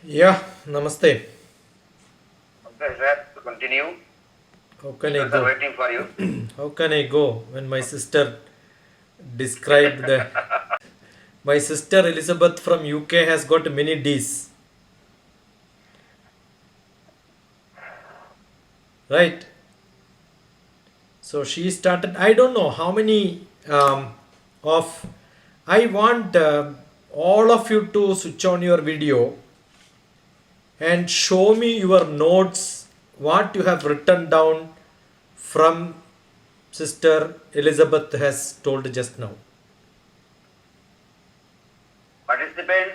Yeah, namaste. Okay, sir, to continue. How can I Students are go? waiting for you. How can I go when my sister described my sister Elizabeth from UK has got many D's, right? So she started. I don't know how many of. I want all of you to switch on your video and show me your notes, what you have written down from Sister Elizabeth has told just now. Participants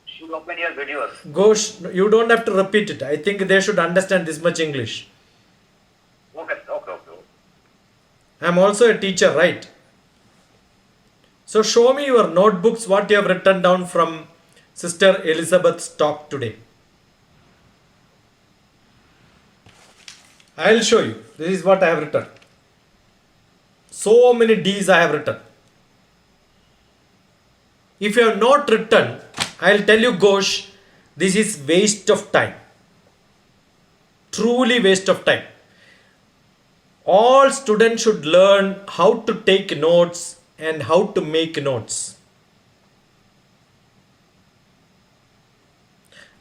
should open your videos. Ghosh, you don't have to repeat it. I think they should understand this much English. Okay, okay, okay. I am also a teacher, right? So show me your notebooks, what you have written down from Sister Elizabeth's talk today. I will show you. This is what I have written. So many D's I have written. If you have not written, I will tell you, Ghosh, this is waste of time. Truly waste of time. All students should learn how to take notes and how to make notes.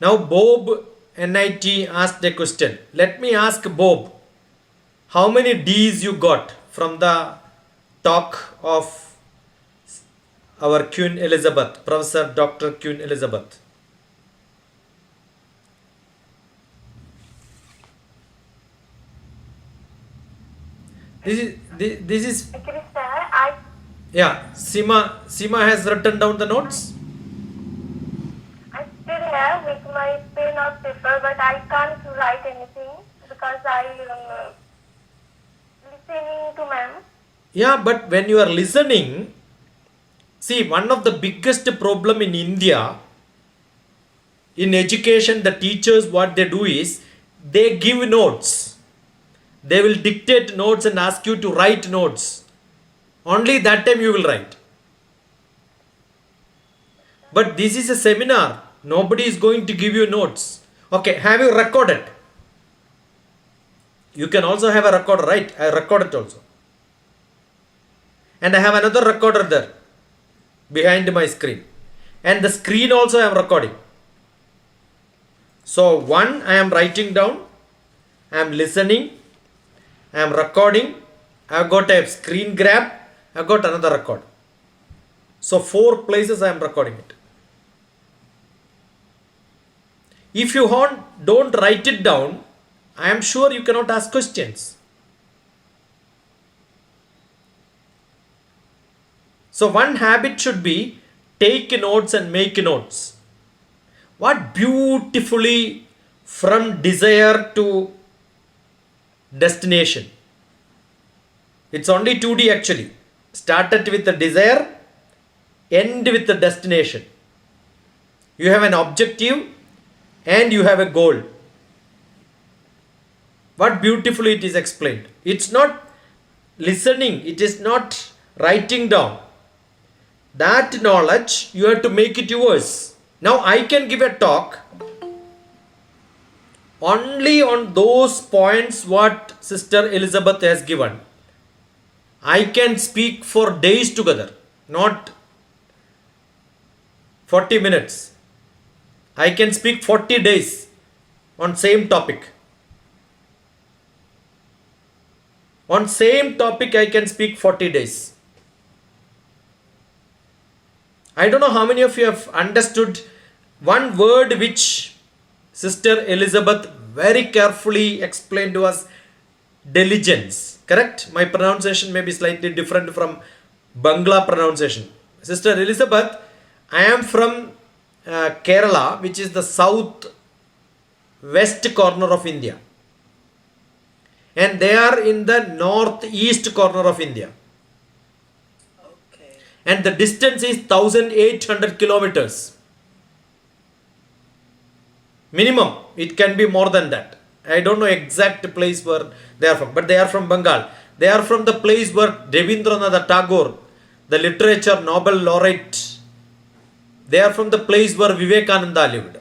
Now Bob NIT asked a question. Let me ask Bob, how many D's you got from the talk of our Queen Elizabeth, Professor Dr. Queen Elizabeth? This is Actually, sir, I yeah. Sima has written down the notes. I still have with my pen or paper, but I can't write anything because I am listening to ma'am. Yeah, but when you are listening, see, one of the biggest problem in India in education, the teachers, what they do is they give notes. They will dictate notes and ask you to write notes. Only that time you will write. But this is a seminar. Nobody is going to give you notes. Okay, have you recorded? You can also have a recorder, right? I recorded also. And I have another recorder there behind my screen. And the screen also I am recording. So one I am writing down, I am listening, I am recording, I have got a screen grab, I have got another record. So 4 places I am recording it. If you don't write it down, I am sure you cannot ask questions. So one habit should be take notes and make notes. What beautifully from desire to destination. It's only 2D actually. Started with the desire, end with the destination. You have an objective and you have a goal. What beautifully it is explained. It's not listening, it is not writing down. That knowledge you have to make it yours. Now I can give a talk only on those points what Sister Elizabeth has given. I can speak for days together, not 40 minutes. I can speak 40 days on same topic. On same topic I can speak 40 days. I don't know how many of you have understood one word which Sister Elizabeth very carefully explained to us, diligence. Correct? My pronunciation may be slightly different from Bangla pronunciation. Sister Elizabeth, I am from Kerala, which is the south west corner of India. And they are in the northeast corner of India. And the distance is 1800 kilometers. Minimum. It can be more than that. I don't know exact place where they are from, but they are from Bengal. They are from the place where Rabindranath Tagore, the literature Nobel laureate, they are from the place where Vivekananda lived.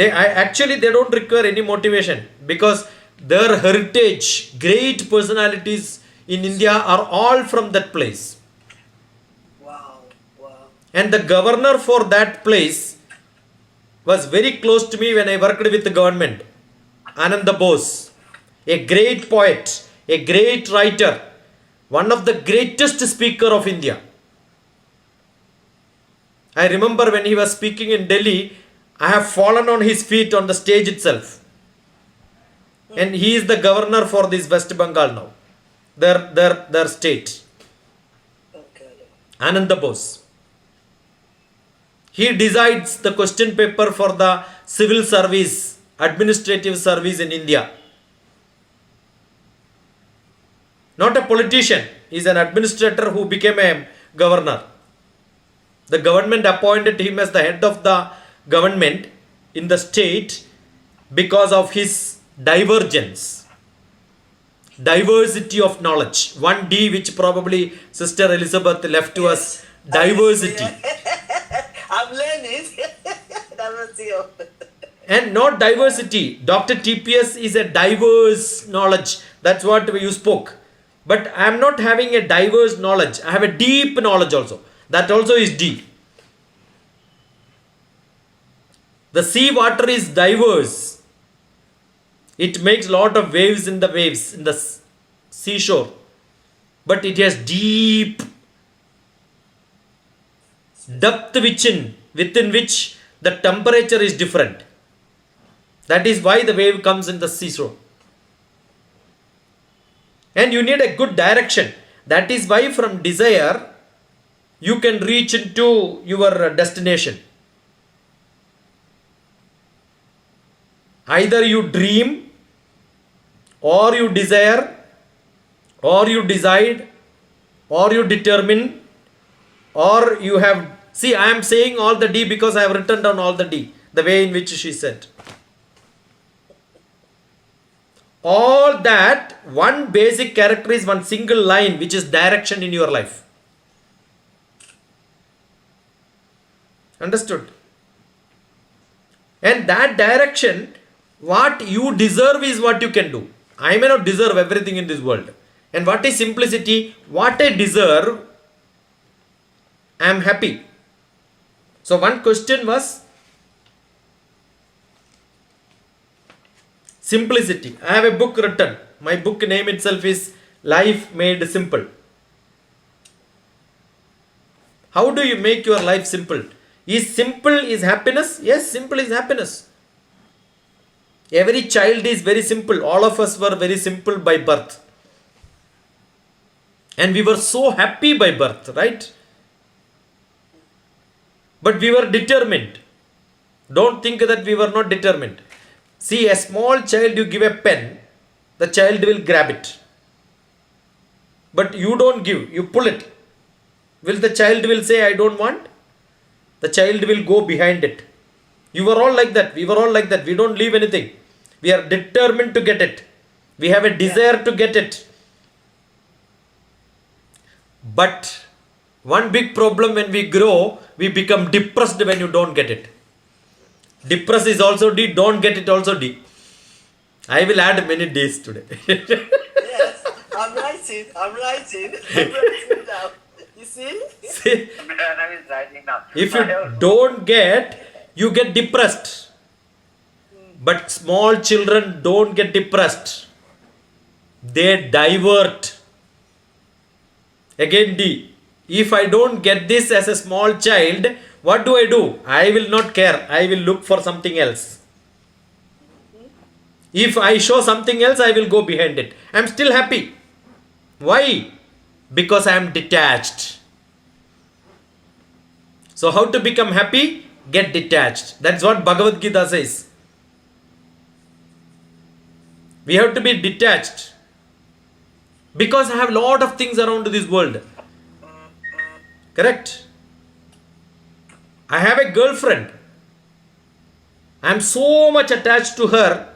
Actually they don't require any motivation, because their heritage, great personalities in India are all from that place. Wow. Wow. And the governor for that place was very close to me when I worked with the government. Ananda Bose, a great poet, a great writer, one of the greatest speaker of India. I remember when he was speaking in Delhi, I have fallen on his feet on the stage itself. And he is the governor for this West Bengal now, their state. Okay. Ananda Bose. He decides the question paper for the civil service, administrative service in India. Not a politician, he is an administrator who became a governor. The government appointed him as the head of the government in the state because of his divergence, diversity of knowledge. 1D, which probably Sister Elizabeth left to us, diversity. I'm learning. That was you. And not diversity. DrTPS is a diverse knowledge. That's what you spoke. But I am not having a diverse knowledge. I have a deep knowledge also. That also is D. The sea water is diverse. It makes lot of waves in the seashore. But it has deep depth within which the temperature is different. That is why the wave comes in the seashore. And you need a good direction. That is why from desire you can reach into your destination. Either you dream, or you desire, or you decide, or you determine, or you have. See, I am saying all the D because I have written down all the D, the way in which she said. All that, one basic character is one single line, which is direction in your life. Understood? And that direction, what you deserve is what you can do. I may not deserve everything in this world. And what is simplicity? What I deserve, I am happy. So one question was simplicity. I have a book written. My book name itself is Life Made Simple. How do you make your life simple? Is simple is happiness? Yes, simple is happiness. Every child is very simple. All of us were very simple by birth. And we were so happy by birth, right? But we were determined. Don't think that we were not determined. See, a small child, you give a pen, the child will grab it. But you don't give, you pull it. Will the child will say, I don't want? The child will go behind it. You were all like that. We were all like that. We don't leave anything. We are determined to get it. We have a desire to get it. But one big problem when we grow, we become depressed when you don't get it. Depressed is also D, don't get it also D. I will add many Ds today. Yes, I'm writing down. You see? See, I is writing now. if you don't get, you get depressed. But small children don't get depressed. They divert. Again D. If I don't get this as a small child, what do? I will not care. I will look for something else. If I show something else, I will go behind it. I am still happy. Why? Because I am detached. So how to become happy? Get detached. That's what Bhagavad Gita says. We have to be detached. Because I have a lot of things around this world. Correct? I have a girlfriend. I am so much attached to her.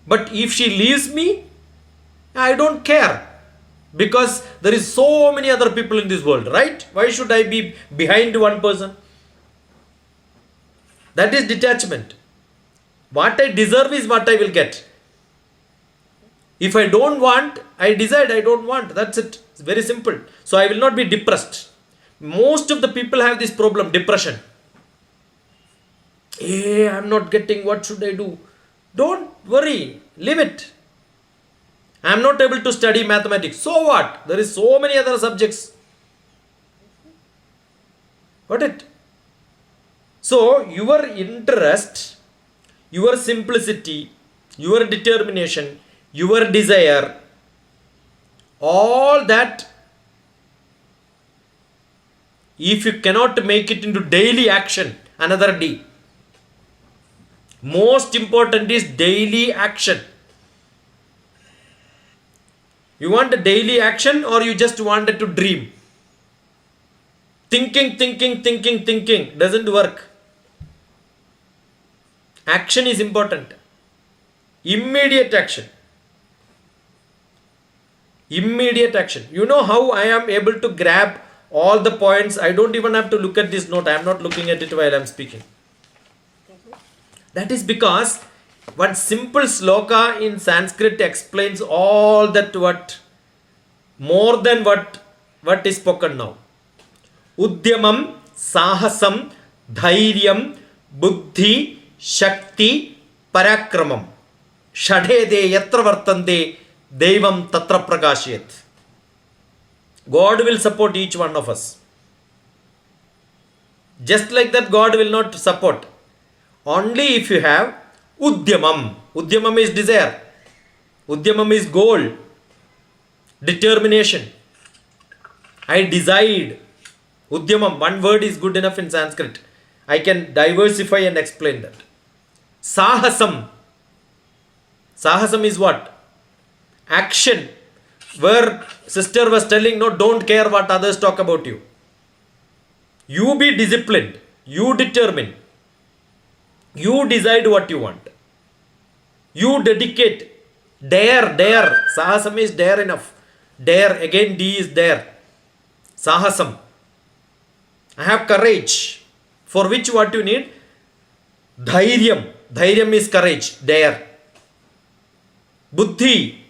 But if she leaves me, I don't care. Because there is so many other people in this world, right? Why should I be behind one person? That is detachment. What I deserve is what I will get. If I don't want, I decide I don't want. That's it. It's very simple. So I will not be depressed. Most of the people have this problem, depression. Hey, I'm not getting, what should I do? Don't worry, leave it. I'm not able to study mathematics. So what? There is so many other subjects. Got it? So your interest, your simplicity, your determination, your desire, all that, if you cannot make it into daily action, another D. Most important is daily action. You want a daily action or you just wanted to dream? Thinking doesn't work. Action is important. Immediate action. Immediate action. You know how I am able to grab all the points? I don't even have to look at this note. I am not looking at it while I am speaking. That is because one simple sloka in Sanskrit explains all that, what more than what is spoken now. Udyamam, sahasam, dhairyam, buddhi, shakti, parakramam. Shadhede yatra vartande devam tatra prakashyet. God will support each one of us. Just like that, God will not support. Only if you have Udyamam. Udyamam is desire. Udyamam is goal. Determination. I decide. Udyamam, one word is good enough in Sanskrit. I can diversify and explain that. Sahasam. Sahasam is what? Action. Where sister was telling, no, don't care what others talk about you. You be disciplined. You determine. You decide what you want. You dedicate. Dare. Sahasam is dare enough. Dare. Again, D is dare. Sahasam. I have courage. For which what you need? Dhairyam. Dhairyam is courage. Dare. Buddhi.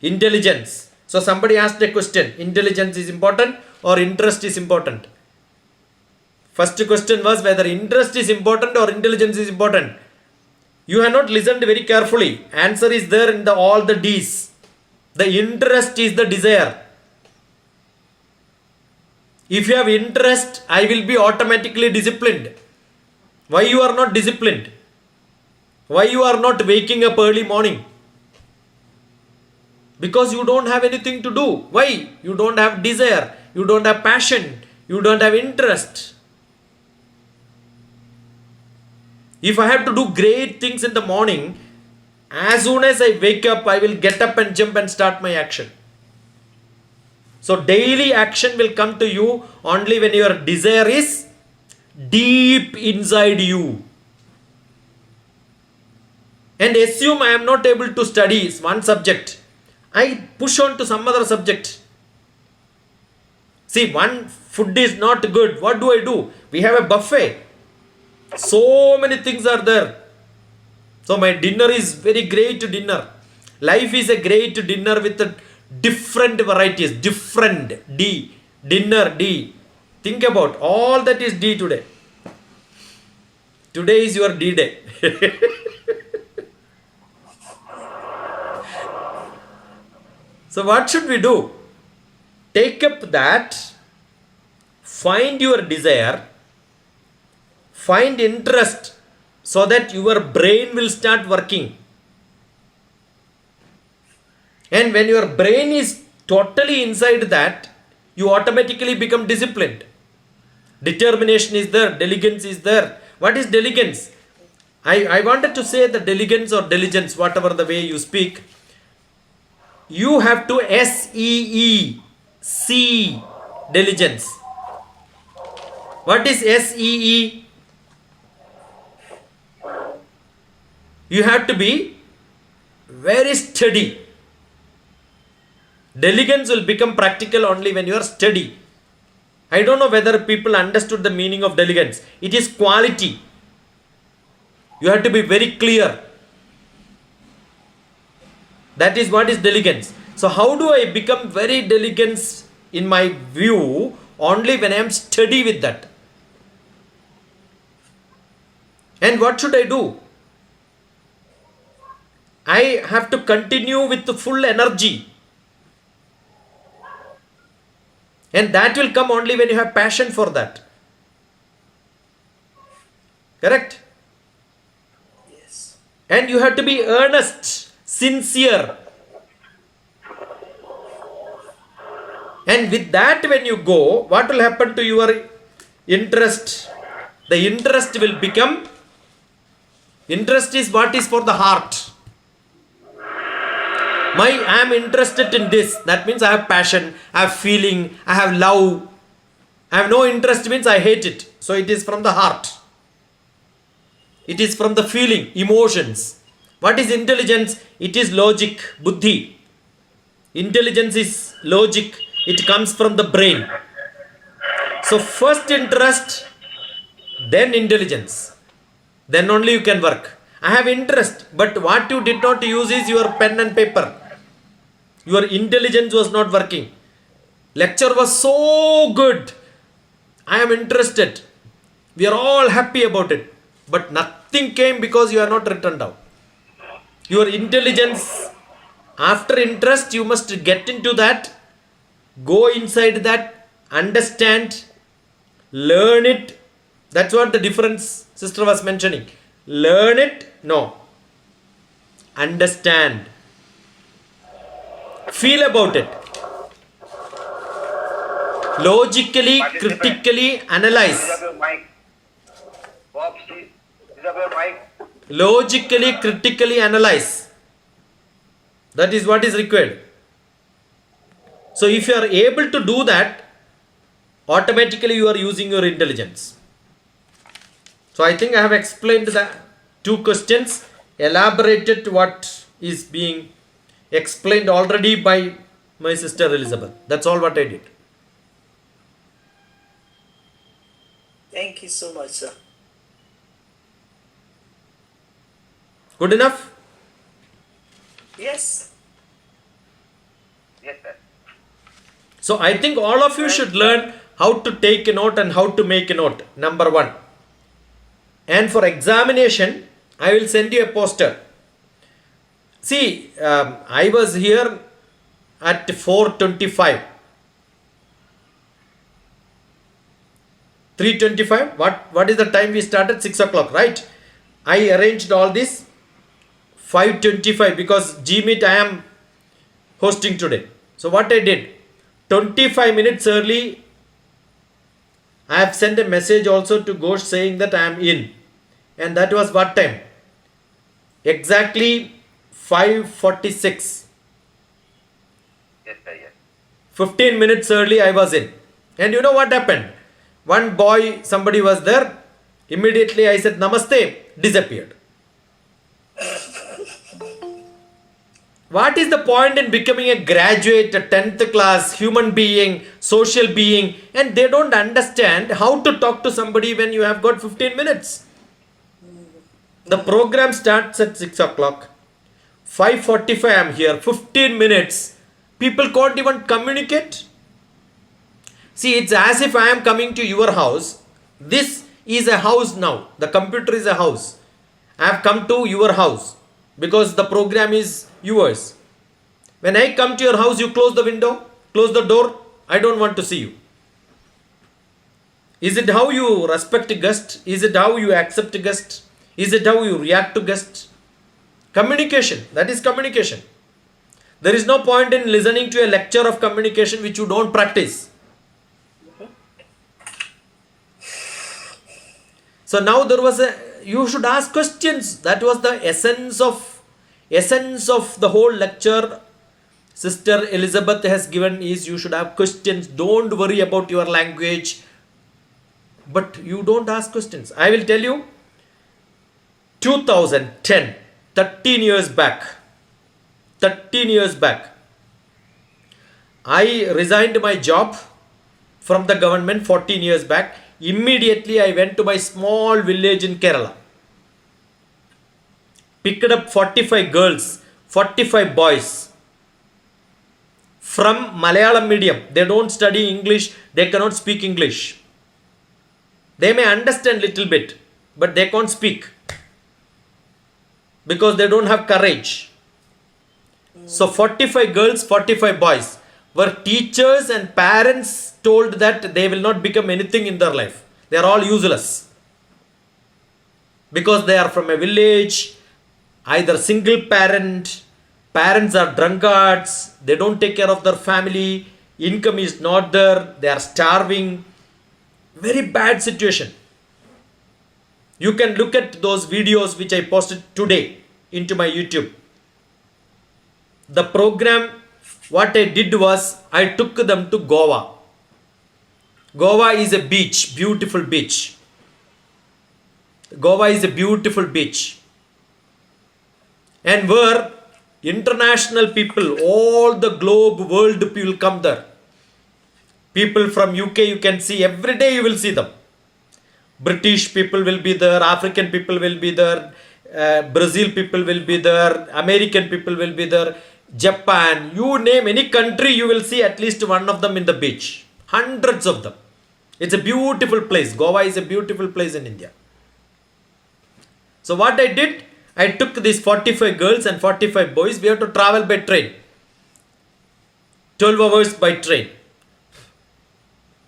Intelligence. So somebody asked a question. Intelligence is important or interest is important? First question was whether interest is important or intelligence is important. You have not listened very carefully. Answer is there in all the D's. The interest is the desire. If you have interest, I will be automatically disciplined. Why you are not disciplined? Why you are not waking up early morning? Because you don't have anything to do. Why? You don't have desire. You don't have passion. You don't have interest. If I have to do great things in the morning, as soon as I wake up, I will get up and jump and start my action. So daily action will come to you only when your desire is deep inside you. And assume I am not able to study one subject. I push on to some other subject. See, one food is not good. What do? We have a buffet. So many things are there. So my dinner is very great dinner. Life is a great dinner with different varieties. Different D. Dinner D. Think about all that is D today. Today is your D day. So what should we do? Take up that. Find your desire. Find interest so that your brain will start working. And when your brain is totally inside that, you automatically become disciplined. Determination is there, diligence is there. What is diligence? I wanted to say the diligence or diligence, whatever the way you speak. You have to SEE, C, diligence. What is SEE? You have to be very steady. Diligence will become practical only when you are steady. I don't know whether people understood the meaning of diligence. It is quality. You have to be very clear. That is what is diligence. So how do I become very diligent in my view? Only when I am steady with that. And what should I do? I have to continue with the full energy. And that will come only when you have passion for that. Correct? Yes. And you have to be earnest, sincere. And with that, when you go, what will happen to your interest? The interest will become, interest is what is for the heart. I am interested in this. That means I have passion, I have feeling, I have love. I have no interest means I hate it. So it is from the heart. It is from the feeling, emotions. What is intelligence? It is logic, buddhi. Intelligence is logic. It comes from the brain. So first interest, then intelligence. Then only you can work. I have interest, but what you did not use is your pen and paper. Your intelligence was not working. Lecture was so good. I am interested. We are all happy about it. But nothing came because you are not written down. Your intelligence, after interest, you must get into that. Go inside that. Understand. Learn it. That's what the difference sister was mentioning. Learn it. No. Understand. Feel about it. Logically, Participant. critically analyze. Is up your mic. Bob, is up your mic. Logically, critically analyze. That is what is required. So if you are able to do that, automatically you are using your intelligence. So I think I have explained the two questions, elaborated what is being explained already by my sister Elizabeth. That's all what I did. Thank you so much, sir. Good enough? Yes. Yes, sir. So I think all of you should learn how to take a note and how to make a note. Number one. And for examination, I will send you a poster. See, I was here at 4:25. 3:25. What is the time we started? 6 o'clock, right? I arranged all this 5:25 because GMeet I am hosting today. So what I did, 25 minutes early, I have sent a message also to Ghosh saying that I am in. And that was what time? Exactly 5:46. Yes, sir, yes. 15 minutes early I was in. And you know what happened? One boy, somebody was there. Immediately I said namaste, disappeared. What is the point in becoming a graduate, a 10th class, human being, social being, and they don't understand how to talk to somebody when you have got 15 minutes? The program starts at 6 o'clock. 5:45 I am here. 15 minutes. People can't even communicate. See, it's as if I am coming to your house. This is a house now. The computer is a house. I have come to your house because the program is yours. When I come to your house, you close the window, close the door. I don't want to see you. Is it how you respect a guest? Is it how you accept a guest? Is it how you react to guests? Communication. That is communication. There is no point in listening to a lecture of communication which you don't practice. So now there was you should ask questions. That was the essence of the whole lecture Sister Elizabeth has given is you should have questions. Don't worry about your language. But you don't ask questions. I will tell you, 2010, 13 years back, I resigned my job from the government 14 years back. Immediately I went to my small village in Kerala. picked up 45 girls, 45 boys from Malayalam medium. They don't study English, they cannot speak English. They may understand little bit, but they can't speak because they don't have courage. So 45 girls, 45 boys were teachers and parents told that they will not become anything in their life. They are all useless because they are from a village, either single parent, parents are drunkards, they don't take care of their family, income is not there, they are starving. Very bad situation. You can look at those videos which I posted today into my YouTube. The program, what I did was, I took them to Goa. Goa is a beach, beautiful beach. Goa is a beautiful beach. And where international people, all the globe, world people come there. People from UK, you can see, every day you will see them. British people will be there, African people will be there, Brazil people will be there, American people will be there, Japan, you name any country, you will see at least one of them in the beach. Hundreds of them. It's a beautiful place. Goa is a beautiful place in India. So what I did, I took these 45 girls and 45 boys. We have to travel by train. 12 hours by train.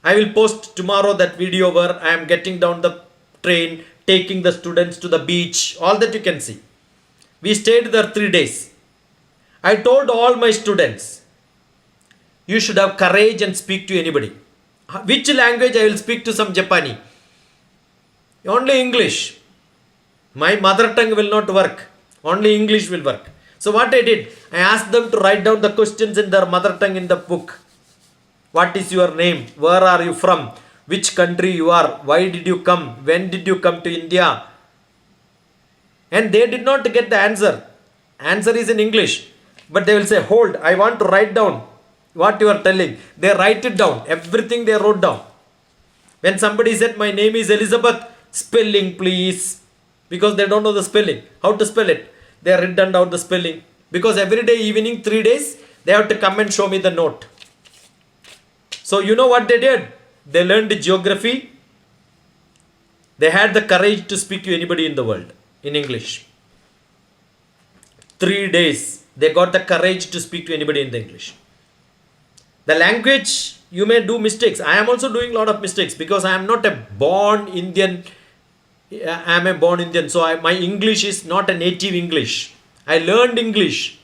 I will post tomorrow that video where I am getting down the train, taking the students to the beach, all that you can see. We stayed there 3 days. I told all my students, you should have courage and speak to anybody. Which language I will speak to some Japanese? Only English. My mother tongue will not work. Only English will work. So what I did, I asked them to write down the questions in their mother tongue in the book. What is your name? Where are you from? Which country you are? Why did you come? When did you come to India? And they did not get the answer. Answer is in English. But they will say, hold, I want to write down what you are telling. They write it down. Everything they wrote down. When somebody said, my name is Elizabeth, spelling please. Because they don't know the spelling. How to spell it? They are written down the spelling. Because every day evening, 3 days, they have to come and show me the note. So you know what they did? They learned geography. They had the courage to speak to anybody in the world in English. 3 days. They got the courage to speak to anybody in the English. The language, you may do mistakes. I am also doing a lot of mistakes because I am not a born Indian. I am a born Indian. So my English is not a native English. I learned English.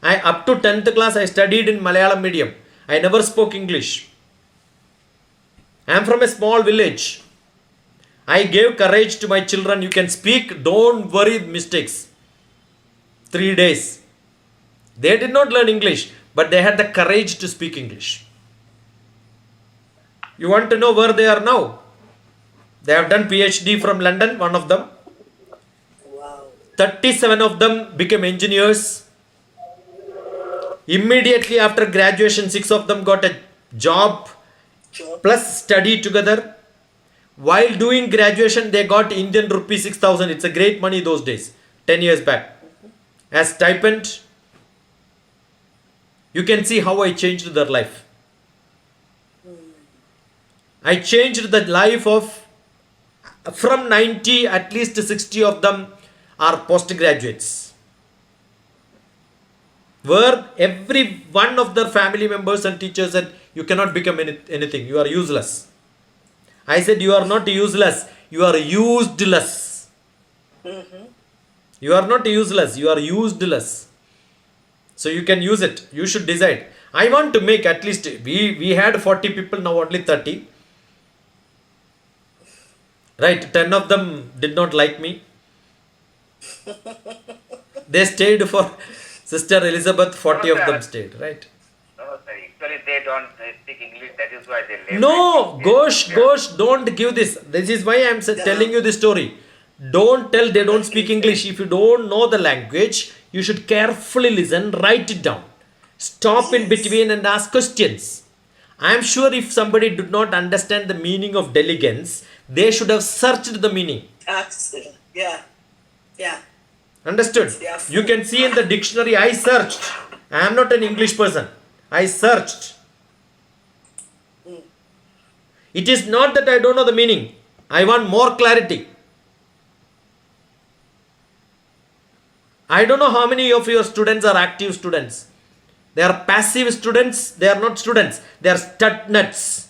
Up to 10th class I studied in Malayalam medium. I never spoke English. I am from a small village. I gave courage to my children. You can speak. Don't worry mistakes. 3 days. They did not learn English, but they had the courage to speak English. You want to know where they are now? They have done PhD from London, one of them. Wow. 37 of them became engineers. Immediately after graduation, 6 of them got a job plus study together. While doing graduation, they got Indian rupee 6,000. It's a great money those days, 10 years back. As stipend. You can see how I changed their life. I changed the life of, from 90, at least 60 of them are postgraduates. Where every one of their family members and teachers said, you cannot become anything, you are useless. I said, you are not useless, you are useless. You are not useless, you are useless. So you can use it, you should decide. I want to make at least, we had 40 people, now only 30. Right, 10 of them did not like me. They stayed for Sister Elizabeth, 40 of them stayed, right? No, sir. Actually, they don't speak English. That is why they left. No, Ghosh, don't give this. This is why I am telling you this story. Don't tell they don't speak English. If you don't know the language, you should carefully listen, write it down. Stop in between and ask questions. I am sure if somebody did not understand the meaning of diligence, they should have searched the meaning. Accident. Yeah. Yeah. Understood? Yeah. You can see in the dictionary, I searched. I am not an English person. I searched. It is not that I don't know the meaning. I want more clarity. I don't know how many of your students are active students. They are passive students. They are not students. They are stud nuts.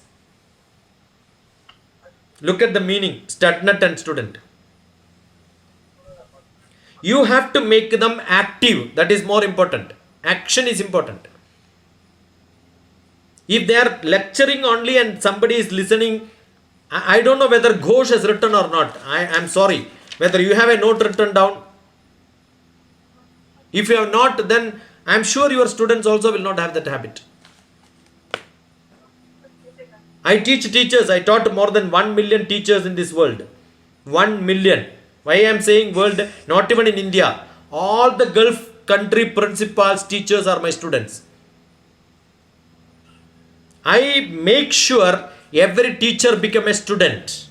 Look at the meaning, stud nut and student. You have to make them active. That is more important. Action is important. If they are lecturing only and somebody is listening, I don't know whether Ghosh has written or not. I am sorry. Whether you have a note written down. If you have not, then I am sure your students also will not have that habit. I teach teachers. I taught more than 1 million teachers in this world. 1 million. Why I am saying world? Not even in India. All the Gulf country principals, teachers are my students. I make sure every teacher become a student.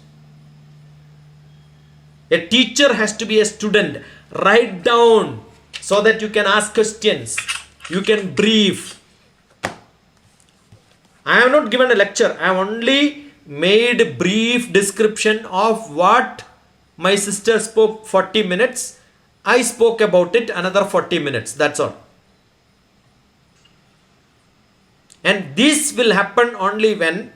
A teacher has to be a student. Write down so that you can ask questions. You can brief. I have not given a lecture. I have only made brief description of what my sister spoke 40 minutes. I spoke about it another 40 minutes. That's all. And this will happen only when,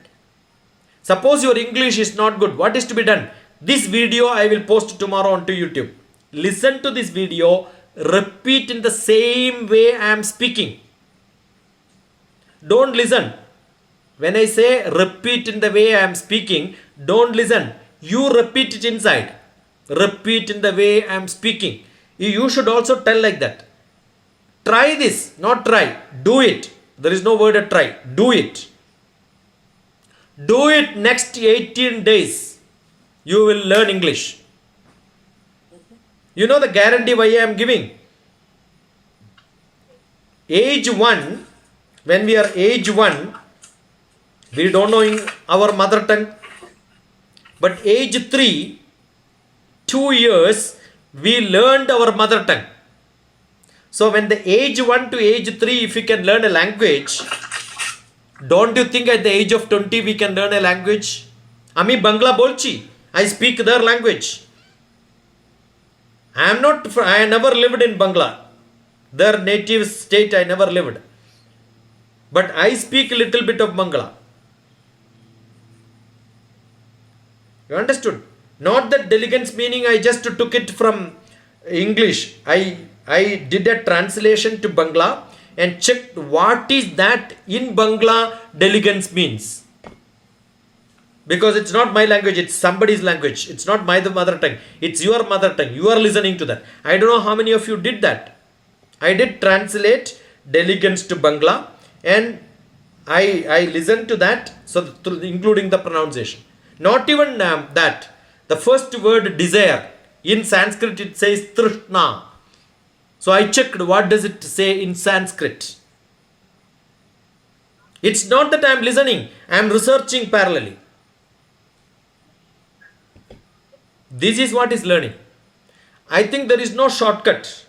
suppose your English is not good. What is to be done? This video I will post tomorrow onto YouTube. Listen to this video. Repeat in the same way I am speaking. Don't listen. When I say repeat in the way I am speaking, don't listen. You repeat it inside. Repeat in the way I am speaking. You should also tell like that. Try this, not try. Do it. There is no word at try. Do it. Do it next 18 days. You will learn English. You know the guarantee why I am giving. Age 1, when we are age 1, we don't know in our mother tongue. But age 3, 2 years, we learned our mother tongue. So when the age 1 to age 3, if we can learn a language, don't you think at the age of 20 we can learn a language? Ami Bangla bolchi. I speak their language. I never lived in Bangla. Their native state I never lived. But I speak a little bit of Bangla. You understood? Not that diligence meaning I just took it from English. I did a translation to Bangla and checked what is that in Bangla diligence means. Because it's not my language, it's somebody's language. It's not my mother tongue. It's your mother tongue. You are listening to that. I don't know how many of you did that. I did translate diligence to Bangla and I listened to that, so including the pronunciation. Not even that. The first word desire. In Sanskrit it says trishna. So I checked what does it say in Sanskrit. It's not that I am listening. I am researching parallelly. This is what is learning. I think there is no shortcut.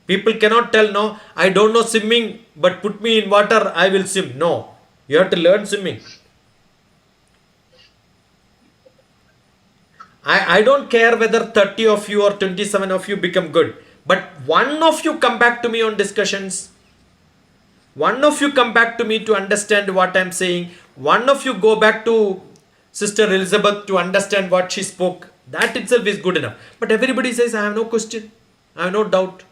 People cannot tell, no, I don't know swimming, but put me in water, I will swim. No, you have to learn swimming. I don't care whether 30 of you or 27 of you become good. But one of you come back to me on discussions. One of you come back to me to understand what I am saying. One of you go back to Sister Elizabeth to understand what she spoke. That itself is good enough. But everybody says, I have no question. I have no doubt.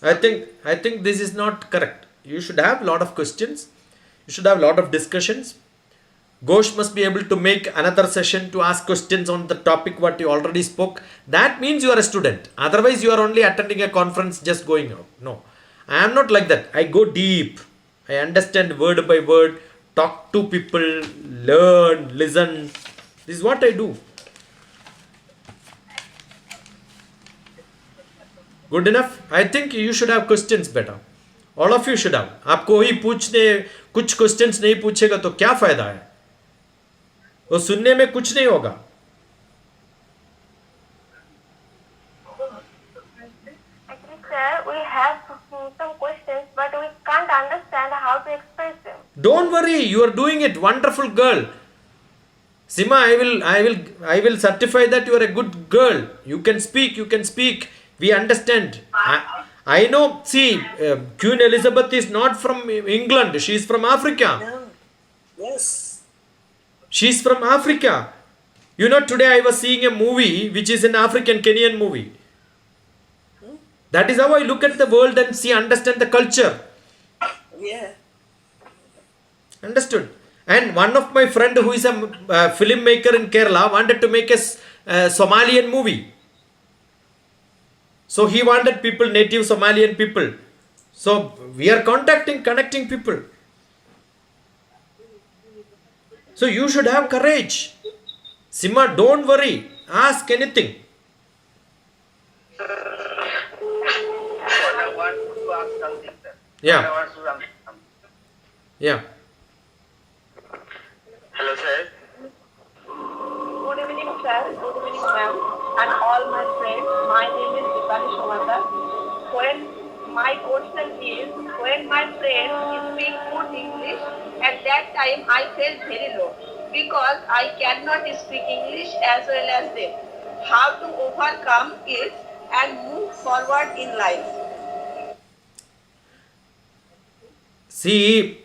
I think this is not correct. You should have a lot of questions. You should have a lot of discussions. Ghosh must be able to make another session to ask questions on the topic what you already spoke. That means you are a student. Otherwise, you are only attending a conference just going out. No, I am not like that. I go deep. I understand word by word, talk to people, learn, listen. This is what I do. Good enough? I think you should have questions better. All of you should have. आप कोई पूछने कुछ questions नहीं पूछेगा तो क्या फायदा है? वो सुनने में कुछ नहीं होगा. You are doing it. Wonderful girl. Sima, I will certify that you are a good girl. You can speak. You can speak. We understand. I know. See, Queen Elizabeth is not from England. She is from Africa. Yeah. Yes. She is from Africa. You know, today I was seeing a movie which is an African Kenyan movie. That is how I look at the world and see, understand the culture. Yeah. Understood. And one of my friend who is a filmmaker in Kerala wanted to make a Somalian movie. So he wanted people, native Somalian people. So we are connecting people. So you should have courage. Sima, don't worry. Ask anything. I want to ask something, sir. Yeah. I want to ask something. Yeah. Hello, sir. Good evening, sir. Good evening, ma'am, and all my friends. My name is Dipali Shomadar. When my question is, when my friends speak good English, at that time I felt very low because I cannot speak English as well as them. How to overcome it and move forward in life? See,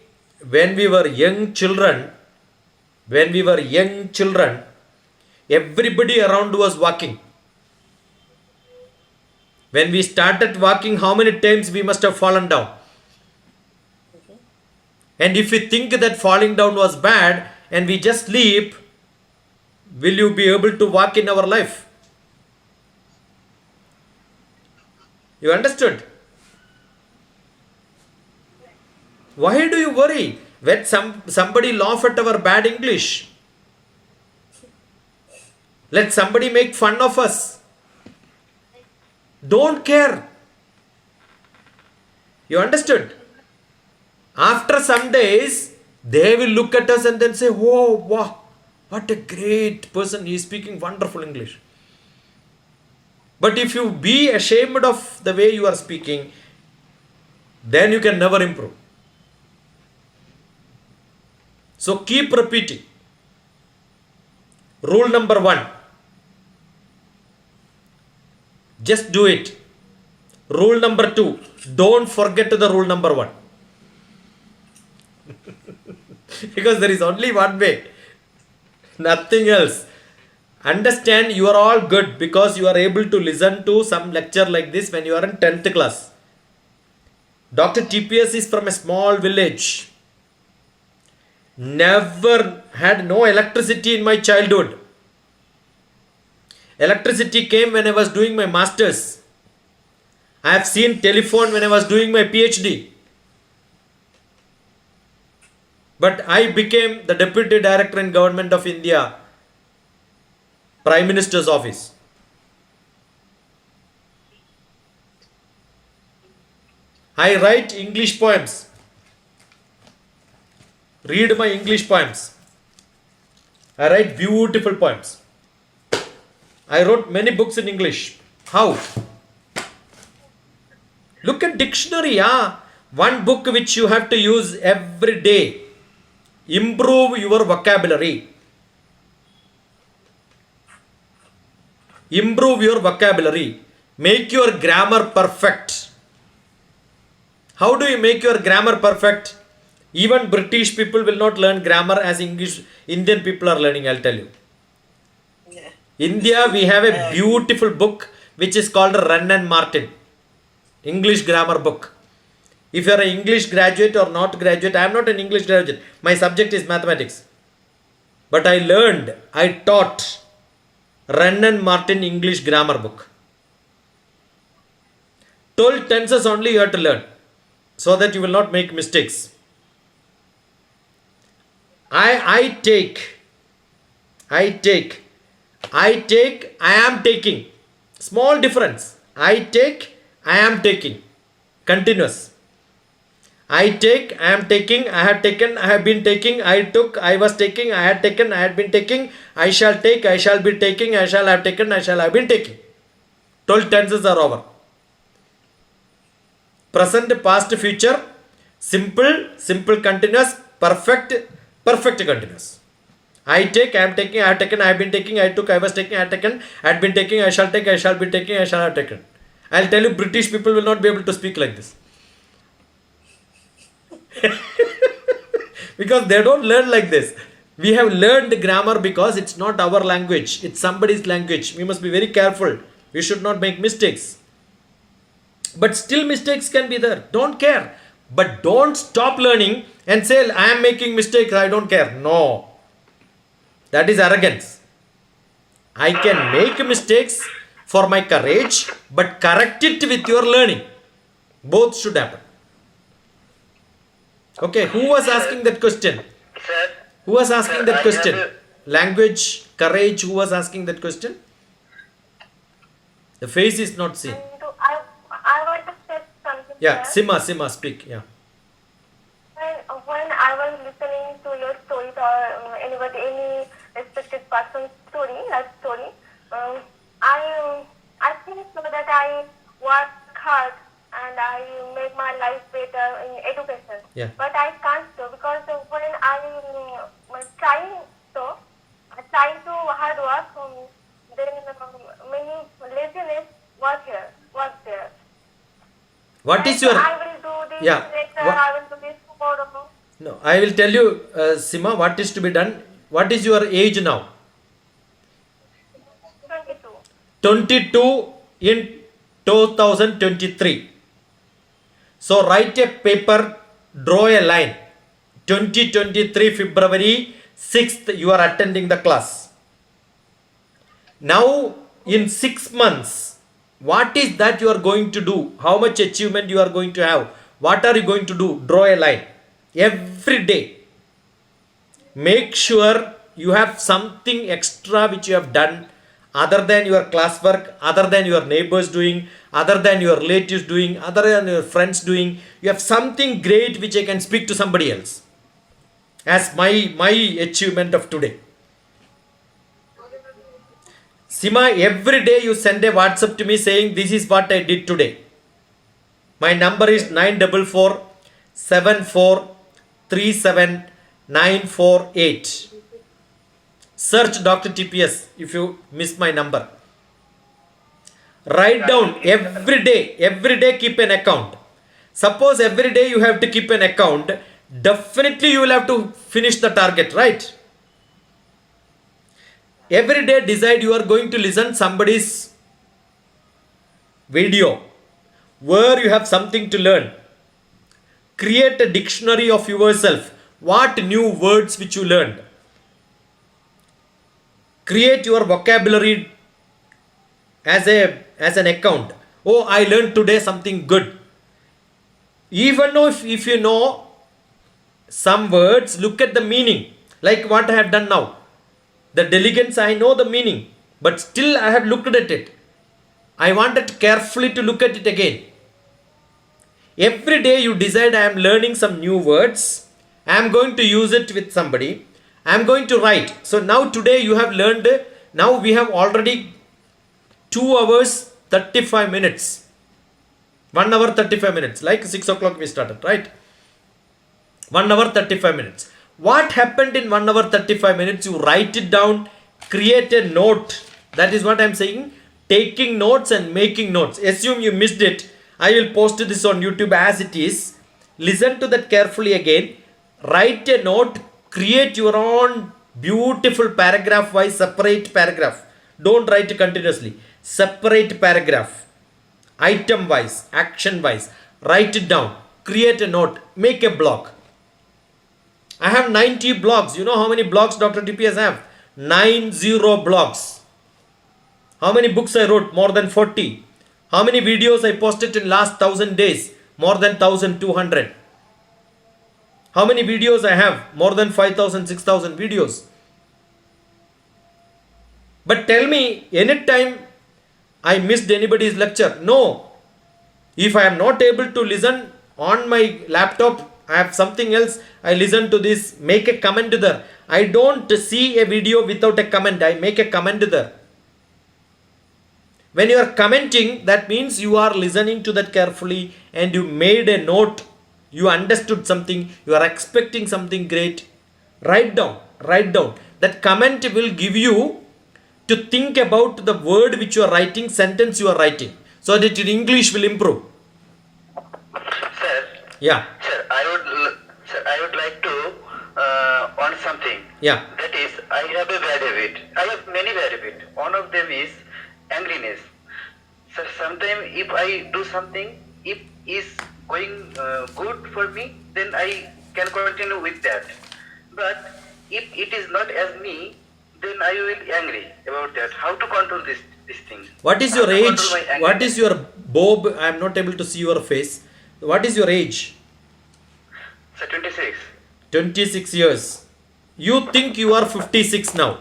when we were young children, everybody around was walking. When we started walking, how many times we must have fallen down? And if we think that falling down was bad and we just sleep, will you be able to walk in our life? You understood? Why do you worry when somebody laugh at our bad English? Let somebody make fun of us. Don't care. You understood? After some days, they will look at us and then say, "Oh, wow, what a great person. He is speaking wonderful English." But if you be ashamed of the way you are speaking, then you can never improve. So keep repeating. Rule number 1. Just do it. Rule number 2. Don't forget the rule number 1. Because there is only one way. Nothing else. Understand, you are all good because you are able to listen to some lecture like this when you are in 10th class. DrTPS is from a small village. Never had no electricity in my childhood. Electricity came when I was doing my masters. I have seen telephone when I was doing my PhD. But I became the Deputy Director in Government of India, Prime Minister's office. I write English poems. Read my English poems. I write beautiful poems. I wrote many books in English. How? Look at dictionary. One book which you have to use every day. Improve your vocabulary. Improve your vocabulary. Make your grammar perfect. How do you make your grammar perfect? Even British people will not learn grammar as Indian people are learning, I'll tell you. Yeah. India, we have a beautiful book which is called Run and Martin. English grammar book. If you are an English graduate or not graduate, I am not an English graduate. My subject is mathematics. But I taught Run and Martin English grammar book. 12 tenses only you have to learn so that you will not make mistakes. I am taking. Small difference. I take, I am taking. Continuous. I take, I am taking, I have taken, I have been taking, I took, I was taking, I had taken, I had been taking, I shall take, I shall be taking, I shall have taken, I shall have been taking. 12 tenses are over. Present, past, future, simple, simple continuous, perfect, Perfect continuous. I take, I am taking, I have taken, I have been taking, I took, I was taking, I had taken, I had been taking, I shall take, I shall be taking, I shall have taken. I'll tell you, British people will not be able to speak like this. Because they don't learn like this. We have learned grammar because it's not our language, it's somebody's language. We must be very careful. We should not make mistakes. But still mistakes can be there. Don't care. But don't stop learning and say, I am making mistakes, I don't care. No. That is arrogance. I can make mistakes for my courage, but correct it with your learning. Both should happen. Okay, who was asking that question? Sir, Who was asking that I question? have Language, courage, who was asking that question? The face is not seen. And I want to say something. Yeah, sir. Sima, speak. Yeah. When I was listening to your story or any respected person's story, life story, I think so that I work hard and I make my life better in education. Yeah. But I can't so because when I'm trying to hard work, then many laziness was there. What is your... I will do this Yeah. later, I will do this tomorrow. No, I will tell you, Sima, what is to be done. What is your age now? 22. 22 in 2023. So write a paper, draw a line. 2023 February 6th you are attending the class. Now in 6 months, what is that you are going to do? How much achievement you are going to have? What are you going to do? Draw a line. Every day. Make sure you have something extra which you have done other than your classwork, other than your neighbors doing, other than your relatives doing, other than your friends doing. You have something great which I can speak to somebody else as my achievement of today. Sima, every day you send a WhatsApp to me saying this is what I did today. My number is 944 7437 948. Search DrTPS if you miss my number. Write down every day keep an account. Suppose every day you have to keep an account, definitely you will have to finish the target, right? Every day decide you are going to listen somebody's video where you have something to learn. Create a dictionary of yourself. What new words which you learned. Create your vocabulary as an account. Oh, I learned today something good. Even though if you know some words, look at the meaning. Like what I have done now. The diligence, I know the meaning, but still I have looked at it. I wanted carefully to look at it again. Every day you decide I am learning some new words. I am going to use it with somebody. I am going to write. So now today you have learned. Now we have already 2 hours 35 minutes. 1 hour 35 minutes. Like 6 o'clock we started, right? 1 hour 35 minutes. What happened in 1 hour 35 minutes? You write it down. Create a note. That is what I am saying. Taking notes and making notes. Assume you missed it. I will post this on YouTube as it is. Listen to that carefully again. Write a note. Create your own beautiful paragraph wise separate paragraph. Don't write continuously. Separate paragraph. Item wise, action wise. Write it down. Create a note. Make a blog. I have 90 blogs. You know how many blogs DrTPS have? 90 blogs. How many books I wrote? More than 40. How many videos I posted in last 1000 days? More than 1200. How many videos I have? More than 5000, 6000 videos. But tell me, anytime I missed anybody's lecture? No. If I am not able to listen on my laptop, I have something else, I listen to this, make a comment there. I don't see a video without a comment. I make a comment there. When you are commenting, that means you are listening to that carefully and you made a note. You understood something. You are expecting something great. Write down. Write down. That comment will give you to think about the word which you are writing, sentence you are writing, so that your English will improve. Sir, Yeah. sir, I would like to on something. Yeah. That is, I have a bad habit. I have many bad habits. One of them is angriness. Sir, sometimes if I do something, if is going good for me, then I can continue with that. But if it is not as me, then I will be angry about that. How to control this thing? What is How your to age? control my anger? What is your Bob? I am not able to see your face. What is your age? Sir, 26. 26 years. You think you are 56 now.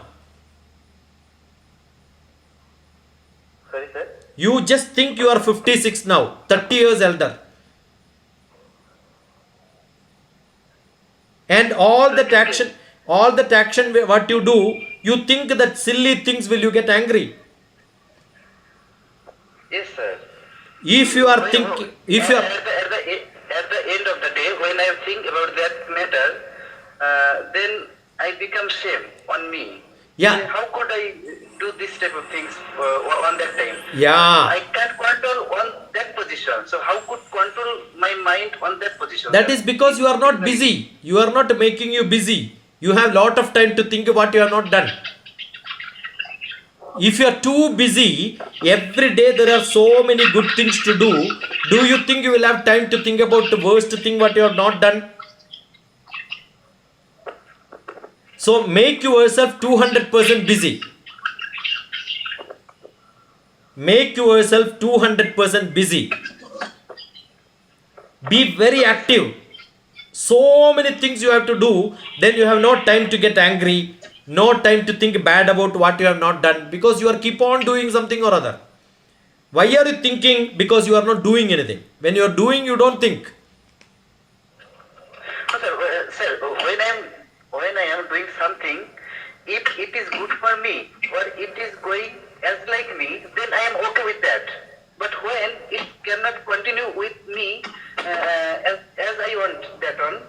Sorry, sir. You just think you are 56 now. 30 years elder. And all that action, what you do, you think that silly things will you get angry. Yes, sir. If you are thinking, if you are, At the end of the day, when I think about that matter, then I become shame on me. Yeah. Then how could I do this type of things on that time? Yeah. I can't control on that position. So how could control my mind on that position? that is because you are not busy. You are not making you busy. You have lot of time to think what you have not done. If you are too busy, every day there are so many good things to do. Do you think you will have time to think about the worst thing what you have not done? So make yourself 200% busy. Make yourself 200% busy. Be very active. So many things you have to do, then you have no time to get angry, no time to think bad about what you have not done, because you are keep on doing something or other. Why are you thinking? Because you are not doing anything. When you are doing, you don't think. No, sir, when I am doing something, if it is good for me or it is going as like me, then I am okay with that. But when it cannot continue with me as I want that one,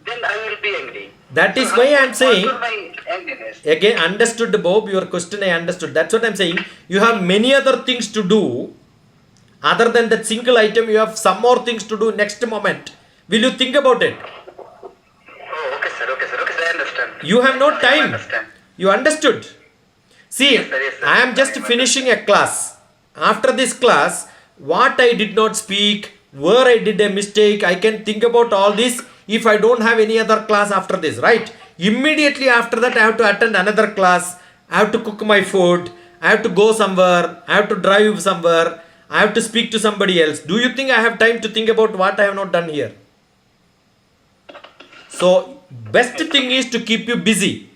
then I will be angry. That is So why how I am to saying, control my angriness? again, understood, Bob, your question I understood. That's what I am saying. You have many other things to do. Other than that single item, you have some more things to do next moment. Will you think about it? Oh, okay, sir, I understand. You have no I time. understand. You understood? See, Yes, sir. I am just finishing a class. After this class, what I did not speak, where I did a mistake, I can think about all this if I don't have any other class after this, right? Immediately after that, I have to attend another class. I have to cook my food. I have to go somewhere. I have to drive somewhere. I have to speak to somebody else. Do you think I have time to think about what I have not done here? So, best thing is to keep you busy.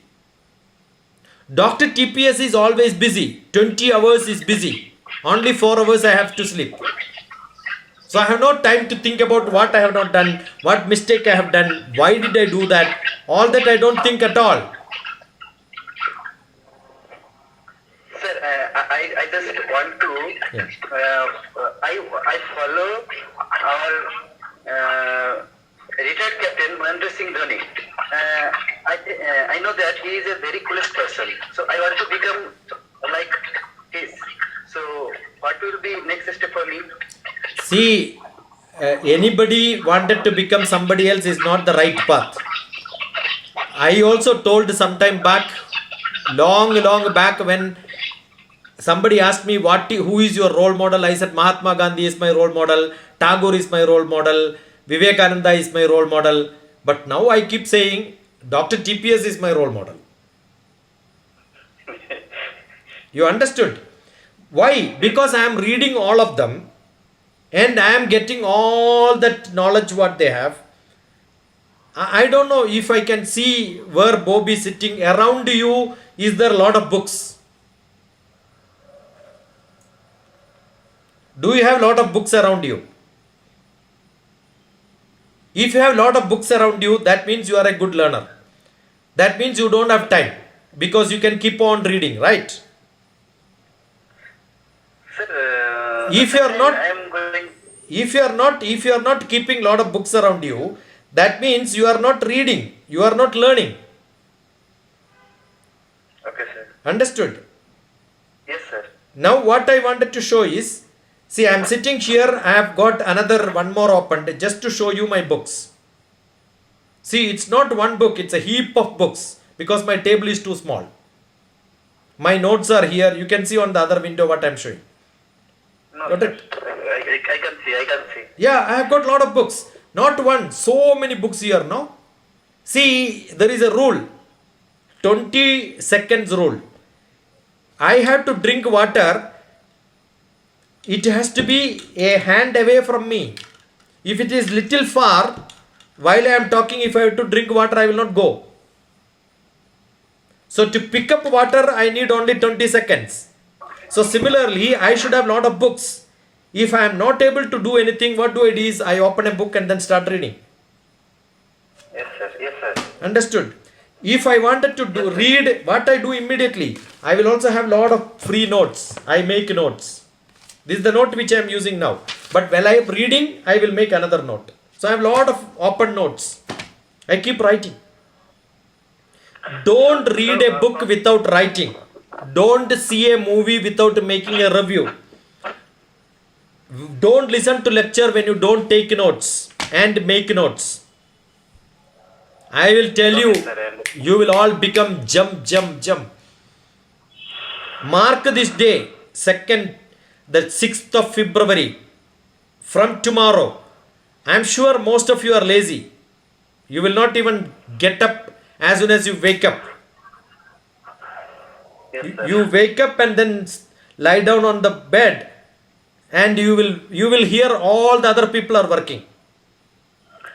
DrTPS is always busy. 20 hours is busy. Only 4 hours I have to sleep. So I have no time to think about what I have not done, what mistake I have done, why did I do that. All that I don't think at all. Sir, I just want to. Yeah. I follow our retired captain Mahendra Singh Dhoni. I know that he is a very coolest person. So I want to become like his. So what will be next step for me? See, anybody wanted to become somebody else is not the right path. I also told some time back, long back, when somebody asked me who is your role model, I said Mahatma Gandhi is my role model, Tagore is my role model, Vivekananda is my role model. But now I keep saying DrTPS is my role model. You understood? Why? Because I am reading all of them and I am getting all that knowledge what they have. I don't know if I can see where Bob is sitting. Around you, is there a lot of books? Do you have a lot of books around you? If you have a lot of books around you, that means you are a good learner. That means you don't have time because you can keep on reading, right? Sir, If you are not, I am going. if you are not keeping a lot of books around you, that means you are not reading, you are not learning. sir. Understood? Yes, sir. Now what I wanted to show is, see, I am sitting here, I have got another one more opened just to show you my books. See, it's not one book, it's a heap of books because my table is too small. My notes are here, you can see on the other window what I am showing. No, Got sir. it? I can see. I can see. Yeah, I have got a lot of books. Not one, so many books here now. See, there is a rule, 20 seconds rule. I have to drink water, it has to be a hand away from me. If it is little far, while I am talking, if I have to drink water, I will not go. So to pick up water, I need only 20 seconds. So similarly, I should have lot of books. If I am not able to do anything, what do I do is I open a book and then start reading. Yes, sir. Yes, sir. Understood? If I wanted to read, what I do immediately, I will also have lot of free notes. I make notes. This is the note which I am using now. But while I am reading, I will make another note. So I have lot of open notes. I keep writing. Don't read a book without writing. Don't see a movie without making a review. Don't listen to lecture when you don't take notes and make notes. I will tell you, you will all become jump. Mark this day, the 6th of February. From tomorrow, I am sure most of you are lazy. You will not even get up as soon as you wake up. Yes, sir. You wake up and then lie down on the bed, and you will hear all the other people are working.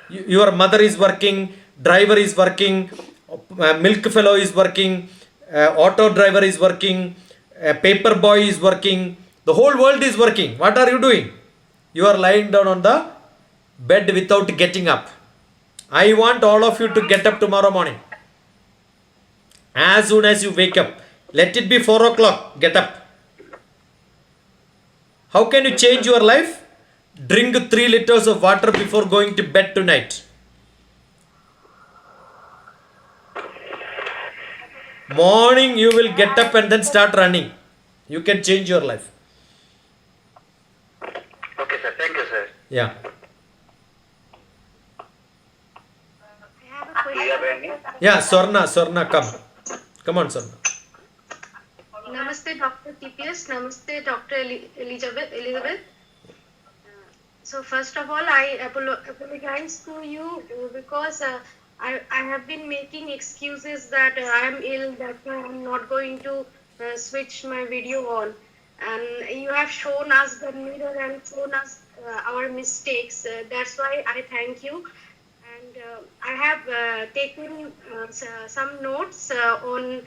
Your mother is working, driver is working, milk fellow is working, auto driver is working, paper boy is working, the whole world is working. What are you doing? You are lying down on the bed without getting up. I want all of you to get up tomorrow morning. As soon as you wake up, let it be 4 o'clock, get up. How can you change your life? Drink 3 liters of water before going to bed tonight. Morning you will get up and then start running. You can change your life. Okay, sir. Thank you, sir. Yeah. Do you have any? Yeah, Swarna, come. Come on, Swarna. Namaste, DrTPS. Namaste, Dr. Elizabeth. So first of all, I apologize to you because I have been making excuses that I am ill, that I am not going to switch my video on. And you have shown us the mirror and shown us our mistakes. That's why I thank you. And I have taken some notes on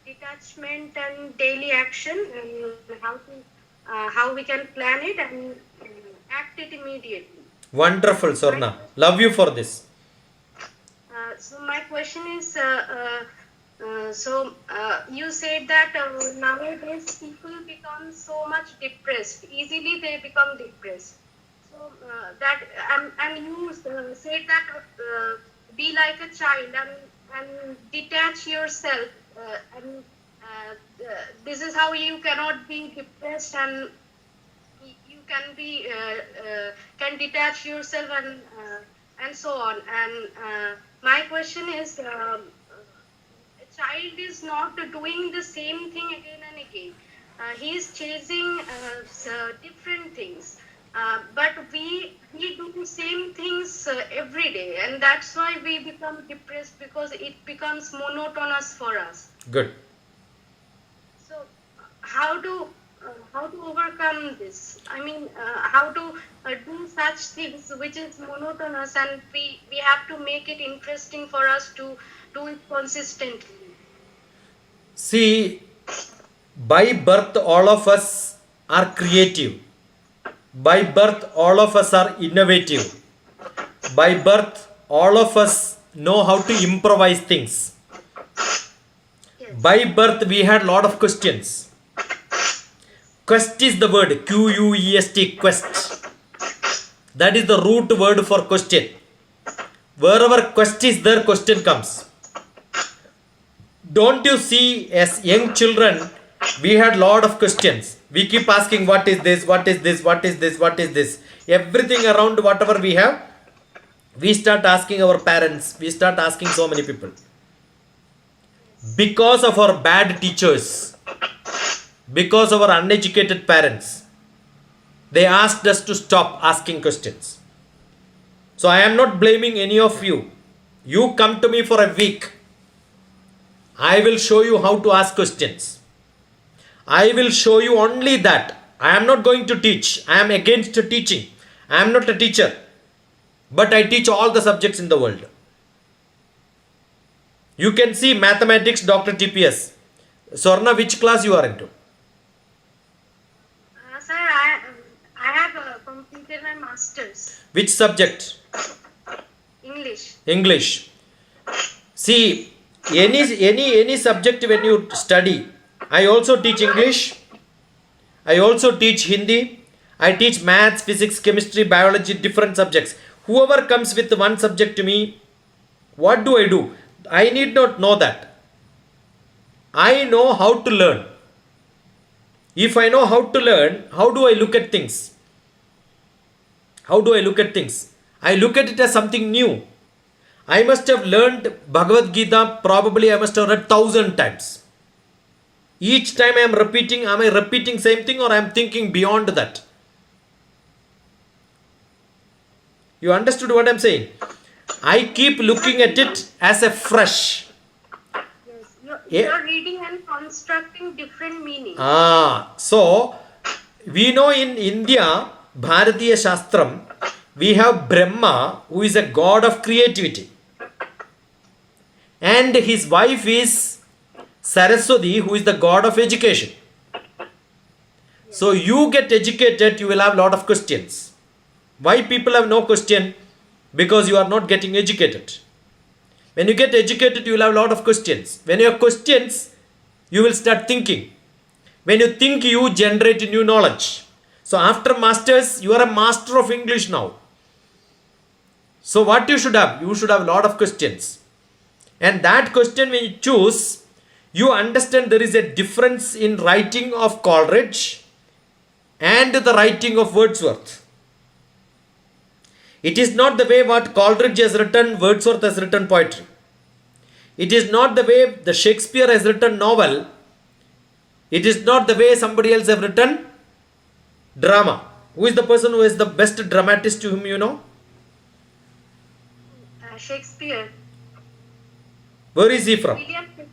detachment and daily action and how we can plan it and act it immediately. Wonderful, Swarna. Love you for this. So my question is, you said that nowadays people become so much depressed. Easily they become depressed. So and you said that be like a child and detach yourself. This is how you cannot be depressed and you can detach yourself and so on. And my question is, a child is not doing the same thing again and again. He is chasing different things. But we do the same things every day, and that's why we become depressed, because it becomes monotonous for us. Good. So how to overcome this? I mean, how to do such things which is monotonous, and we have to make it interesting for us to do it consistently. See, by birth all of us are creative. By birth all of us are innovative. By birth all of us know how to improvise things. Yes. By birth we had lot of questions. Quest is the word, Quest, quest. That is the root word for question. Wherever quest is there, question comes. Don't you see, as young children, we had lot of questions. We keep asking, what is this, what is this, what is this, what is this. Everything around whatever we have, we start asking our parents, we start asking so many people. Because of our bad teachers, because of our uneducated parents, they asked us to stop asking questions. So I am not blaming any of you. You come to me for a week. I will show you how to ask questions. I will show you only that. I am not going to teach. I am against teaching. I am not a teacher. But I teach all the subjects in the world. You can see mathematics, DrTPS. Swarna, which class you are into? Sir, I have completed my master's. Which subject? English. English. See, any subject when you study, I also teach English. I also teach Hindi. I teach maths, physics, chemistry, biology, different subjects. Whoever comes with one subject to me, what do? I need not know that. I know how to learn. If I know how to learn, how do I look at things? How do I look at things? I look at it as something new. I must have learned Bhagavad Gita, probably I must have read 1,000 times. Each time I am I repeating same thing or I am thinking beyond that? You understood what I am saying? I keep looking at it as a fresh. Yes, you're reading and constructing different meanings. So we know in India, Bharatiya Shastram, we have Brahma, who is a god of creativity. And his wife is Saraswati, who is the god of education. So you get educated, you will have lot of questions. Why people have no question? Because you are not getting educated. When you get educated, you will have lot of questions. When you have questions, you will start thinking. When you think, you generate new knowledge. So after masters, you are a master of English now. So what you should have? You should have a lot of questions. And that question when you choose, you understand there is a difference in writing of Coleridge and the writing of Wordsworth. It is not the way what Coleridge has written, Wordsworth has written poetry. It is not the way the Shakespeare has written novel. It is not the way somebody else have written drama. Who is the person who is the best dramatist to whom you know? Shakespeare. Where is he from? William Shakespeare.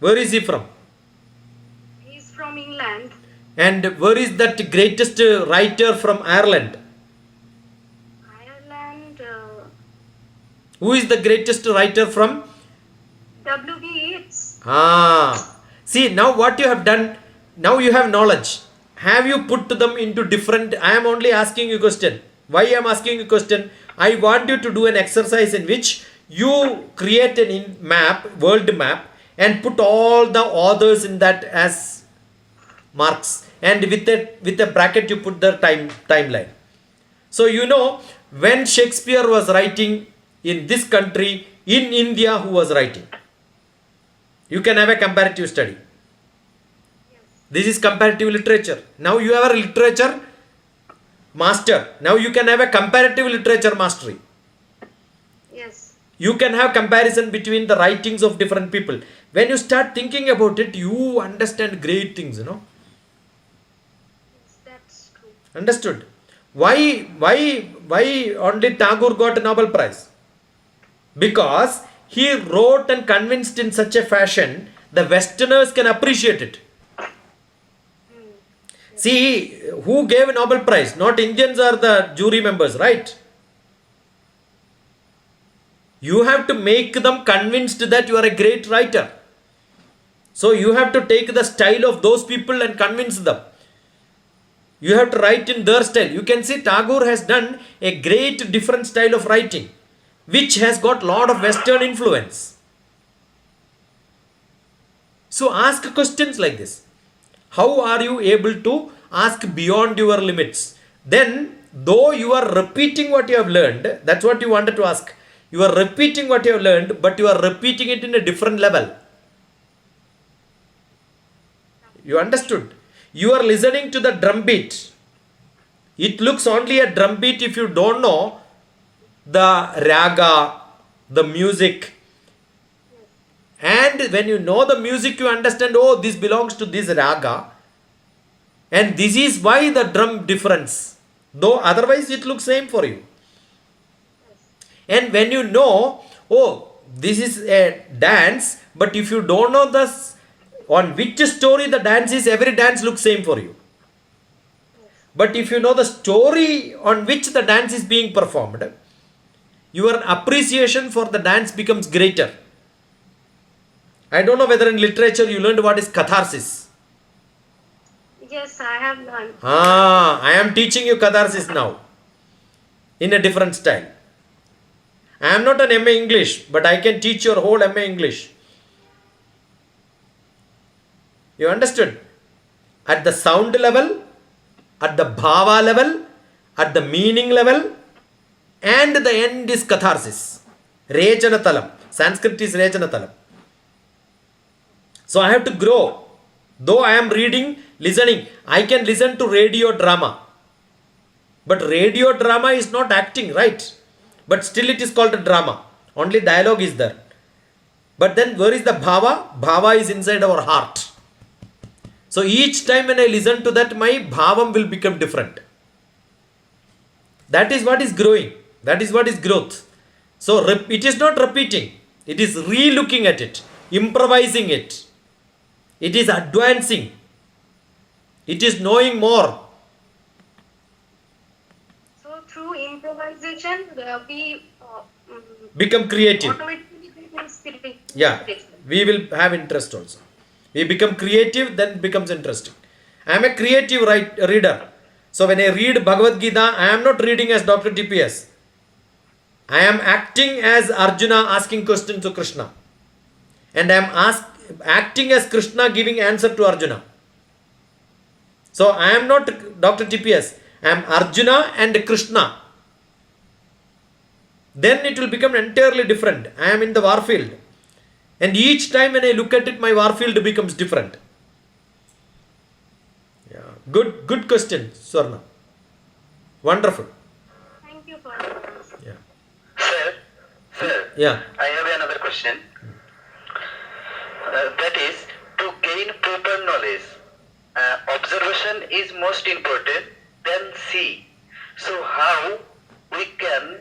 Where is he from? He's from England. And where is that greatest writer from Ireland? Ireland. Who is the greatest writer from? W.B. Yeats. See, now what you have done, now you have knowledge. Have you put them into different, I am only asking you a question. Why I am asking you a question? I want you to do an exercise in which you create an world map, and put all the authors in that as marks. And with a bracket you put the timeline. So you know when Shakespeare was writing in this country, in India who was writing. You can have a comparative study. This is comparative literature. Now you have a literature master. Now you can have a comparative literature mastery. Yes. You can have comparison between the writings of different people. When you start thinking about it, you understand great things, you know. Yes, that's true. Understood? Why only Tagore got a Nobel Prize? Because he wrote and convinced in such a fashion the Westerners can appreciate it. See, who gave a Nobel Prize? Not Indians are the jury members, right? You have to make them convinced that you are a great writer. So you have to take the style of those people and convince them. You have to write in their style. You can see Tagore has done a great different style of writing, which has got lot of Western influence. So ask questions like this. How are you able to ask beyond your limits? Then, though you are repeating what you have learned, that's what you wanted to ask. You are repeating what you have learned, but you are repeating it in a different level. You understood? You are listening to the drum beat. It looks only a drum beat if you don't know the raga, the music. And when you know the music, you understand, oh, this belongs to this raga. And this is why the drum difference. Though otherwise it looks same for you. And when you know, oh, this is a dance, but if you don't know this, on which story the dance is, every dance looks same for you. But if you know the story on which the dance is being performed, your appreciation for the dance becomes greater. I don't know whether in literature you learned what is catharsis. Yes, I have learned. I am teaching you catharsis now in a different style. I am not an MA English, but I can teach your whole MA English. You understood? At the sound level, at the bhava level, at the meaning level, and the end is catharsis. Rechana Sanskrit is Rechana So I have to grow. Though I am reading, listening, I can listen to radio drama. But radio drama is not acting, right? But still it is called a drama. Only dialogue is there. But then where is the bhava? Bhava is inside our heart. So each time when I listen to that, my bhavam will become different. That is what is growing. That is what is growth. So it is not repeating. It is re-looking at it, improvising it. It is advancing. It is knowing more. So through improvisation, we Become creative. automatically become spirit. Yeah, we will have interest also. We become creative, then becomes interesting. I am a creative reader. So when I read Bhagavad Gita, I am not reading as DrTPS. I am acting as Arjuna asking questions to Krishna. And I am acting as Krishna giving answer to Arjuna. So I am not DrTPS. I am Arjuna and Krishna. Then it will become entirely different. I am in the war field. And each time when I look at it, my war field becomes different. Yeah. Good question, Swarna. Wonderful. Thank you for the answer. Yeah. Sir, Yeah. I have another question. That is, to gain proper knowledge, observation is most important than see. So how we can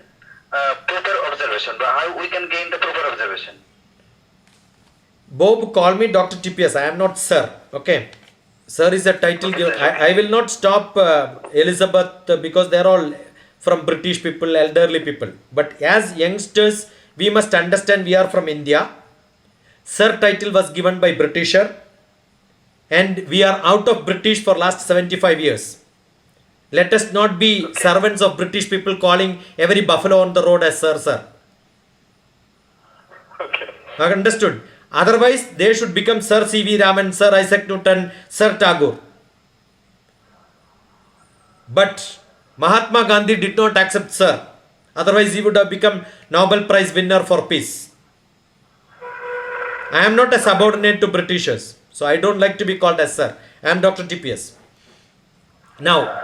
proper observation, how we can gain the proper observation? Bob, call me DrTPS. I am not Sir. Okay. Sir is a title given. I will not stop Elizabeth because they are all from British people, elderly people. But as youngsters, we must understand we are from India. Sir title was given by Britisher. And we are out of British for last 75 years. Let us not be servants of British people calling every buffalo on the road as Sir, Sir. Okay. Understood? Otherwise, they should become Sir C.V. Raman, Sir Isaac Newton, Sir Tagore. But Mahatma Gandhi did not accept Sir. Otherwise, he would have become Nobel Prize winner for peace. I am not a subordinate to Britishers. So I don't like to be called as Sir. I am DrTPS. Now,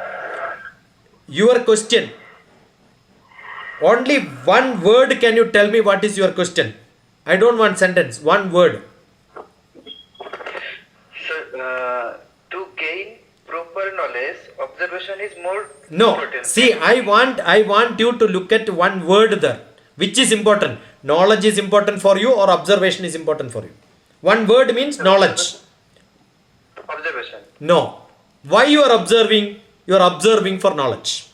your question. Only one word can you tell me what is your question? I don't want sentence. One word. Sir, to gain proper knowledge, observation is more No. important. See, I want you to look at one word there. Which is important? Knowledge is important for you or observation is important for you? One word means knowledge. Observation. No. Why you are observing? You are observing for knowledge.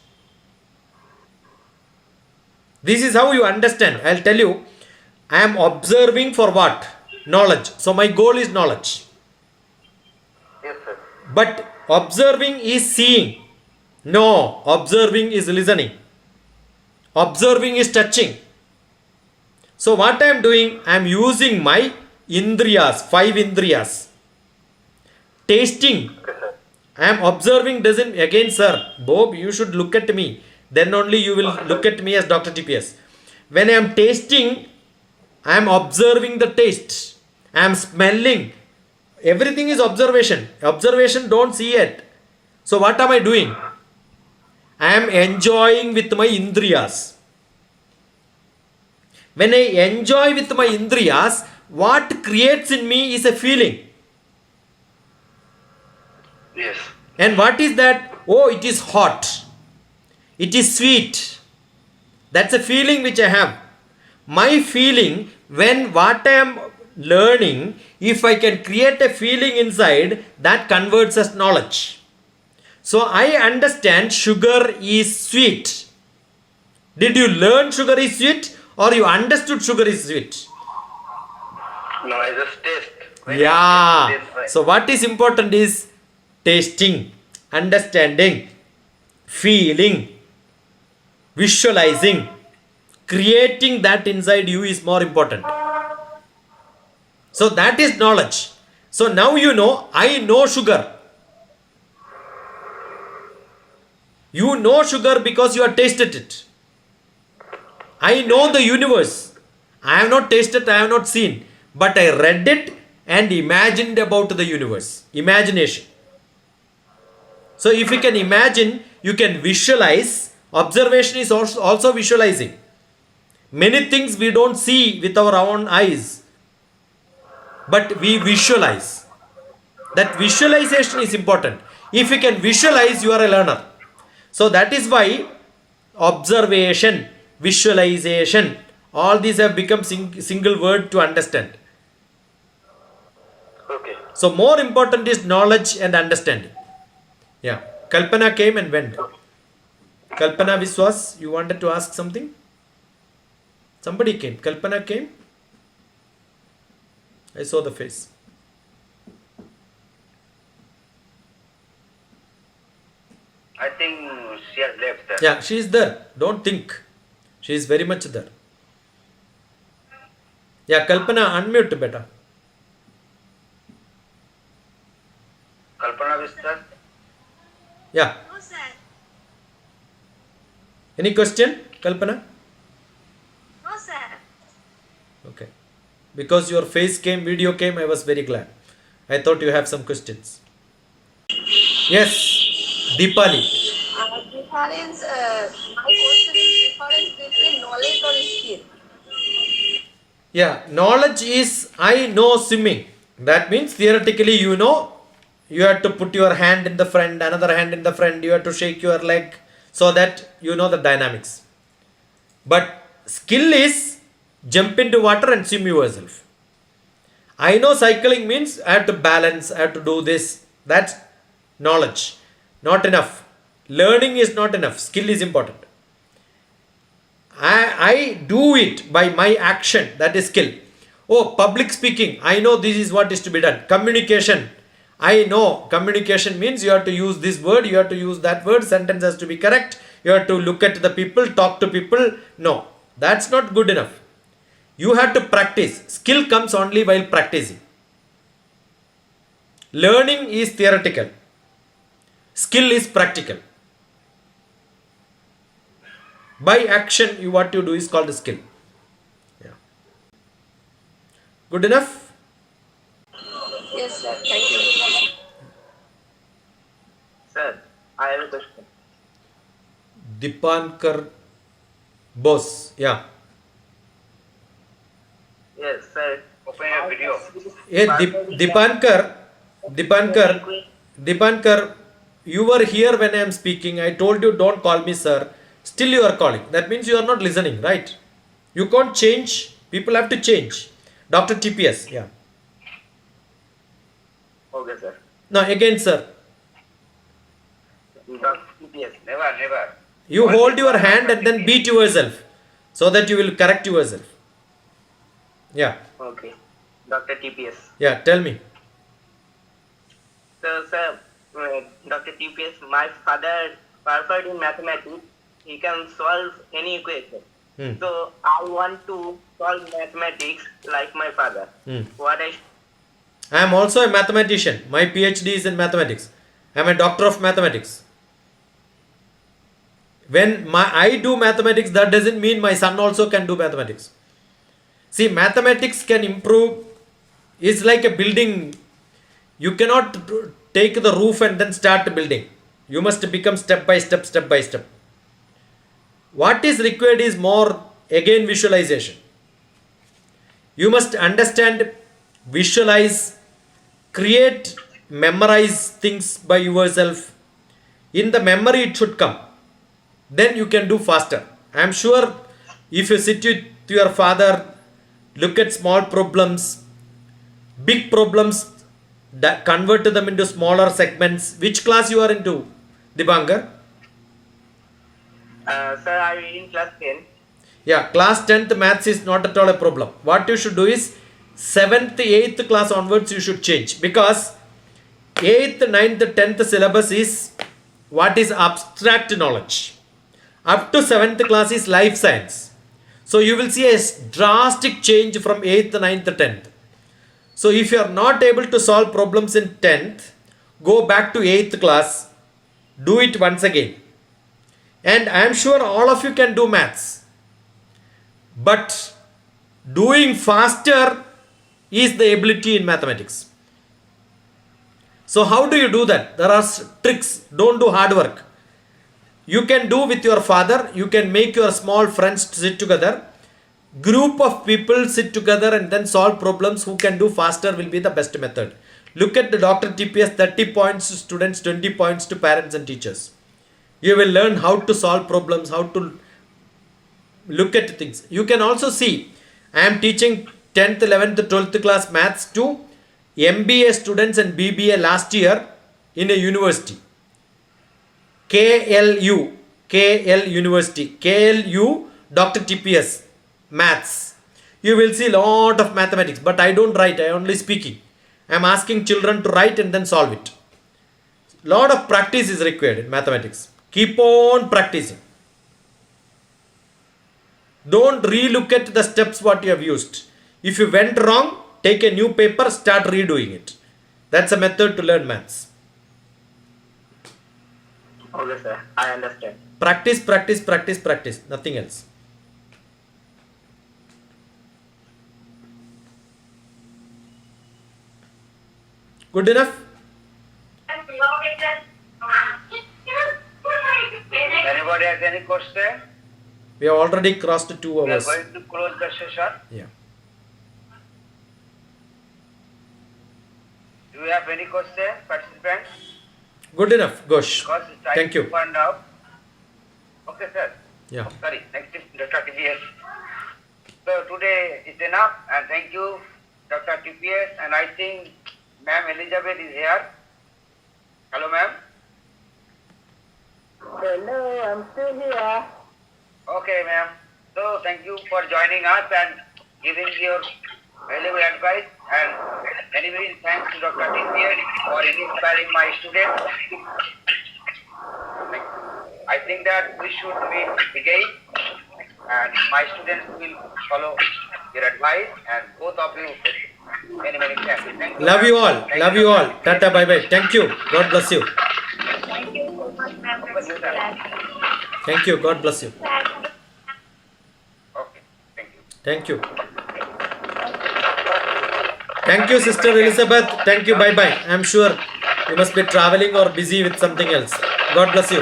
This is how you understand. I will tell you. I am observing for what? Knowledge. So my goal is knowledge. Yes, sir. But observing is seeing. No. Observing is listening. Observing is touching. So what I am doing? I am using my indriyas, 5 indriyas. Tasting. I am observing doesn't, again sir, Bob, you should look at me. Then only you will look at me as DrTPS. When I am tasting, I am observing the taste. I am smelling. Everything is observation. Observation don't see it. So what am I doing? I am enjoying with my indriyas. When I enjoy with my indriyas, what creates in me is a feeling. Yes. And what is that? Oh, it is hot. It is sweet. That's a feeling which I have. My feeling, when what I am learning, if I can create a feeling inside, that converts as knowledge. So I understand sugar is sweet. Did you learn sugar is sweet or you understood sugar is sweet? No, I just taste. When I Yeah. taste, right. So what is important is tasting, understanding, feeling, visualizing, creating that inside you is more important. So that is knowledge. So now you know, I know sugar. You know sugar because you have tasted it. I know the universe. I have not tasted, I have not seen. But I read it and imagined about the universe. Imagination. So if you can imagine, you can visualize. Observation is also visualizing. Many things we don't see with our own eyes. But we visualize. That visualization is important. If you can visualize, you are a learner. So that is why observation, visualization, all these have become single word to understand. Okay. So more important is knowledge and understanding. Yeah. Kalpana came and went. Kalpana Viswas, you wanted to ask something? Somebody came. Kalpana came. I saw the face. I think she has left there. Yeah, she is there. Don't think. She is very much there. Yeah, Kalpana, unmute better. Kalpana Vista. Yeah. No, sir. Any question, Kalpana? No, sir. Okay. Because your face came, video came, I was very glad. I thought you have some questions. Yes, Deepali. Difference, my question is difference between knowledge or skill. Yeah, knowledge is I know swimming. That means theoretically you know, you have to put your hand in the front, another hand in the front, you have to shake your leg so that you know the dynamics. But skill is jump into water and swim yourself. I know cycling means I have to balance, I have to do this. That's knowledge. Not enough. Learning is not enough. Skill is important. I do it by my action. That is skill. Oh, public speaking. I know this is what is to be done. Communication. I know communication means you have to use this word, you have to use that word, sentence has to be correct. You have to look at the people, talk to people. No, that's not good enough. You have to practice. Skill comes only while practicing. Learning is theoretical. Skill is practical. By action, what you do is called a skill. Yeah. Good enough? Yes, sir. Thank you. Sir, I have a question. Dipankar Bose. Yeah. Yes, sir. Open your video. Yeah, Dipankar, you were here when I am speaking. I told you don't call me sir. Still you are calling. That means you are not listening, right? You can't change. People have to change. DrTPS. Yeah. Okay, sir. Now again, sir. DrTPS. Never. You hold your hand and then beat yourself so that you will correct yourself. Yeah. Okay. DrTPS. Yeah. Tell me. So, sir, DrTPS, my father perfect in mathematics. He can solve any equation. So, I want to solve mathematics like my father. What I I am also a mathematician. My PhD is in mathematics. I am a doctor of mathematics. When I do mathematics, that doesn't mean my son also can do mathematics. See, mathematics can improve. It's like a building. You cannot take the roof and then start building. You must become step by step, step by step. What is required is more, again, visualization. You must understand, visualize, create, memorize things by yourself. In the memory it should come. Then you can do faster. I am sure if you sit with your father, look at small problems, big problems, that convert them into smaller segments. Which class you are into, Dibankar? Sir, I am in class 10. Yeah, class 10th maths is not at all a problem. What you should do is 7th, 8th class onwards you should change, because 8th, 9th, 10th syllabus is what is abstract knowledge. Up to 7th class is life science. So you will see a drastic change from 8th, 9th, 10th. So if you are not able to solve problems in 10th, go back to 8th class, do it once again. And I am sure all of you can do maths. But doing faster is the ability in mathematics. So how do you do that? There are tricks. Don't do hard work. You can do with your father. You can make your small friends sit together. Group of people sit together and then solve problems. Who can do faster will be the best method. Look at the DrTPS, 30 points to students, 20 points to parents and teachers. You will learn how to solve problems, how to look at things. You can also see, I am teaching 10th, 11th, 12th class maths to MBA students and BBA last year in a university. KLU University, KLU DrTPS maths. You will see lot of mathematics, but I don't write, I only speaking. I am asking children to write and then solve it. Lot of practice is required in mathematics. Keep on practicing. Don't relook at the steps what you have used. If you went wrong, take a new paper, start redoing it. That's a method to learn maths. Okay, sir. I understand. Practice, practice, practice, practice. Nothing else. Good enough? Anybody has any question? We have already crossed 2 We are hours. going to close the session. Yeah. Do you have any question, participants? Good enough, Ghosh. Because it's time Thank to you. find out. Okay, sir. Yeah. Sorry, next is Dr. TPS. So today is enough, and thank you, Dr. TPS, and I think Ma'am Elizabeth is here. Hello, ma'am. Hello, I'm still here. Okay, ma'am. So thank you for joining us and giving your valuable advice, and many, many thanks to Dr. TPS for inspiring my students. I think that we should meet again, and my students will follow your advice, and both of you many, many thanks. Thank you, Love you all. Thank Love you all. Tata, bye bye. Thank you. God bless you. Thank you so much, ma'am. Thank you. God bless you. Okay, thank you. Thank you. Thank you, Sister Elizabeth. Thank you. Bye bye. I'm sure you must be traveling or busy with something else. God bless you.